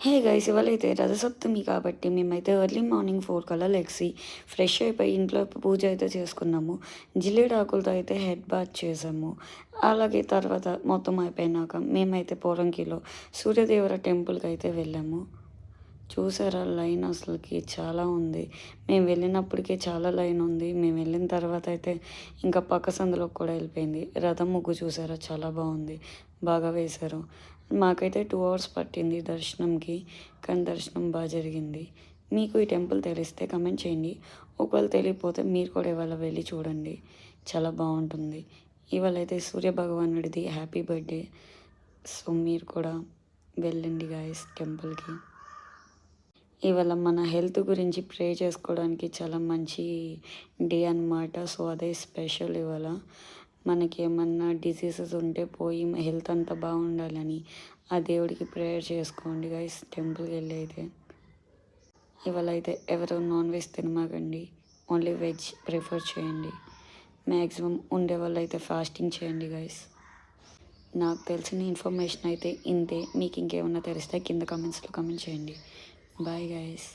Hey guys, ఇవాళైతే Rathasaptami కాబట్టి మేమైతే early morning 4 కల్లా లెగిసి ఫ్రెష్ అయిపోయి ఇంట్లో పూజ అయితే చేసుకున్నాము. జిల్లేడు ఆకులతో అయితే హెడ్ బాత్ చేసాము. అలాగే తర్వాత మొత్తం అయిపోయినాక మేమైతే పోరంకిలో సూర్యదేవర టెంపుల్కి అయితే వెళ్ళాము. చూసారా లైన్ అసలుకి చాలా ఉంది. మేము వెళ్ళినప్పటికీ చాలా లైన్ ఉంది. మేము వెళ్ళిన తర్వాత అయితే ఇంకా పక్క సందులోకి కూడా వెళ్ళిపోయింది. రథం ముగ్గు చూసారా, చాలా బాగుంది, బాగా వేశారు. మాకైతే 2 అవర్స్ పట్టింది దర్శనంకి, కానీ దర్శనం బాగా జరిగింది. మీకు ఈ టెంపుల్ తెలిస్తే కమెంట్ చేయండి. ఒకవేళ తెలియకపోతే మీరు కూడా ఇవాళ వెళ్ళి చూడండి, చాలా బాగుంటుంది. ఇవాళ అయితే సూర్య భగవానుడిది హ్యాపీ బర్త్డే. సో మీరు కూడా వెళ్ళండి గాయస్ టెంపుల్కి. ఇవాళ మన హెల్త్ గురించి ప్రే చేసుకోవడానికి చాలా మంచి డే అన్నమాట. సో అదే స్పెషల్ ఇవాళ. మనకి ఏమన్నా డిసీజెస్ ఉంటే పోయి హెల్త్ అంతా బాగుండాలని ఆ దేవుడికి ప్రేయర్ చేసుకోండి గైస్ టెంపుల్కి వెళ్ళి అయితే. ఇవాళ అయితే ఎవరు నాన్ వెజ్ తినమాకండి, ఓన్లీ వెజ్ ప్రిఫర్ చేయండి. మ్యాక్సిమం ఉండే వాళ్ళు అయితే ఫాస్టింగ్ చేయండి గైస్. నాకు తెలిసిన ఇన్ఫర్మేషన్ అయితే ఇంతే. మీకు ఇంకేమన్నా తెలిస్తే కింద కమెంట్స్లో కమెంట్ చేయండి. Bye guys.